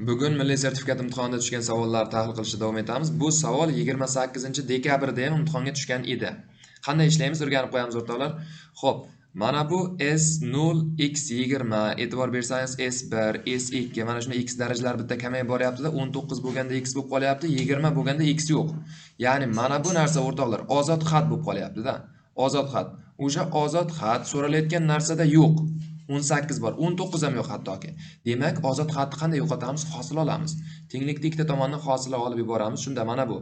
Bugun milliy sertifikat imtihonida tushgan savollarni tahlil qilishda davom etamiz. Bu savol 28-dekabrda ham imtihonga tushgan edi. Qanday ishlaymiz o'rganib qo'yamiz o'rtoqlar. Xo'p, mana bu S0 x20, e'tibor bersangiz S1, S2, mana shunday x darajalar bitta kamayib boryapti-da, 19 bo'lganda x bo'lib qolyapti, 20 bo'lganda x yo'q. Ya'ni mana bu narsa o'rtoqlar ozod xat bo'lib qolyapti-da. Ozod xat. O'sha ozod xat so'ralayotgan narsada yo'q. 18 bor, 19 ham yo'q hattoki. Demak, ozod xatni qanday yo'qotamiz? Hosil olamiz. Tenglikda ikkita tomondan hosila olib yuboramiz. Shunda mana bu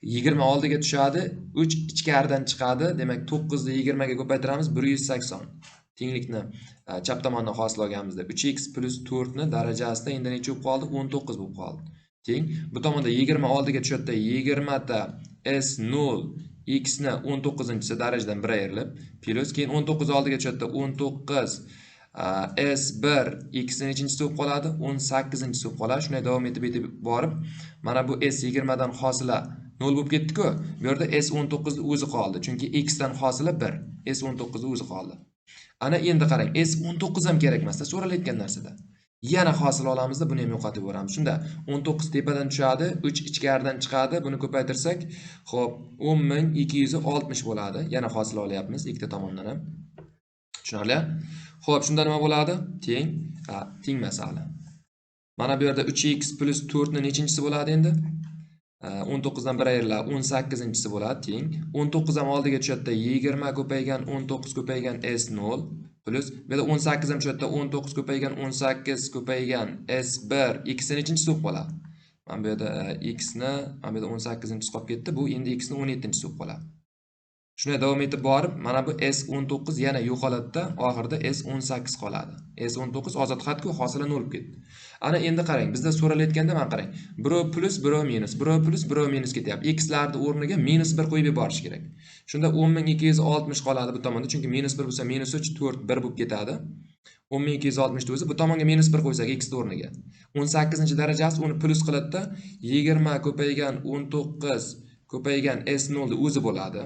20 oldiga tushadi, 3 ichkaridan chiqadi. Demak, 9 ni 20 ga ko'paytiramiz, 180. Tenglikni chap tomondan hosil olganimizda 3x plus 4 ni darajasida endi necha bo'lib qoldi? 19 bo'lib qoldi. Teng. Bu tomonda 20 oldiga tushadi, 20 ta S0 x ni 19-chi darajadan 1 ayrilib, plus keyin 19 oldiga tushadi, 19 S1 x ni nechinchisi bo'lib qoladi? 18-chi bo'lib qoladi. Shunday davom etib borib, mana bu S20 dan hosila 0 bo'lib ketdi-ku. Bu yerda S19 ni o'zi qoldi. Chunki x dan hosila 1. S19 ni o'zi qoldi. Ana endi qarang, S19 ham kerak emas-da so'ralayotgan narsada. Yana hosil olamizda, buni ham yo'qotib yuboramiz. Shunda 19 tepadan tushadi, 3 ichkaridan chiqadi. Buni ko'paytirsak, xo'p, 10260 bo'ladi. Yana hosil olyapmiz ikkita tomondan ham. Tushunarli? Xo'p, shunda nima bo'ladi? Teng. Teng masala. Mana bu yerda 3x plus 4 ni nechinchisi bo'ladi endi? 19 dan 1 ayriladi, 18-chi bo'ladi, teng. 19 ham oldiga tushadi, 20 ko'paygan 19 ko'paygan S0 plus bu yerda 18 ham tushadi, 19 ko'paygan 18 ko'paygan S1 x ni nechinchisi bo'lib qoladi? Mana bu yerda x ni, mana bu yerda 18-chi qolib ketdi. Bu endi x ni 17-chi bo'lib qoladi. Shunday davom etib borib, mana bu S19 yana yo'qoladi-da, oxirida S18 qoladi. S19 ozod xat-ku, hosila 0 bo'lib ketdi. Ana endi qarang, bizda so'ralayotganda mana qarang. 1 plus, 1 minus, 1 plus, 1 minus ketyapti. X larning o'rniga -1 qo'yib yuborish kerak. Shunda 10260 qoladi bu tomonda, chunki -1 bo'lsa -3, 4, 1 bo'lib ketadi. 10260 o'zi bu tomonga -1 qo'ysak x o'rniga. 18-darajasi uni plus qiladi-da, 20 ko'paygan 19 ko'paygan S0 ni o'zi bo'ladi.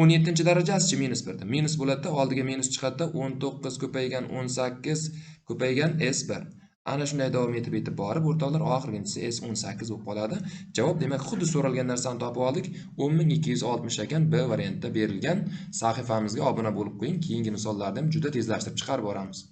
17-darajasi-chi -1 da. Minus bo'ladi-da, oldiga minus chiqadi-da, 19 ko'paygan 18 ko'paygan S1. Ana shunday davom etib borib, o'rtoqlar, oxirginchisi S18 bo'lib qoladi. Javob demak xuddi so'ralgan narsani topib oldik. 10260 ekan, B variantida berilgan. Sahifamizga obuna bo'lib qo'ying. Keyingi misollarni ham juda tezlashtirib chiqarib boramiz.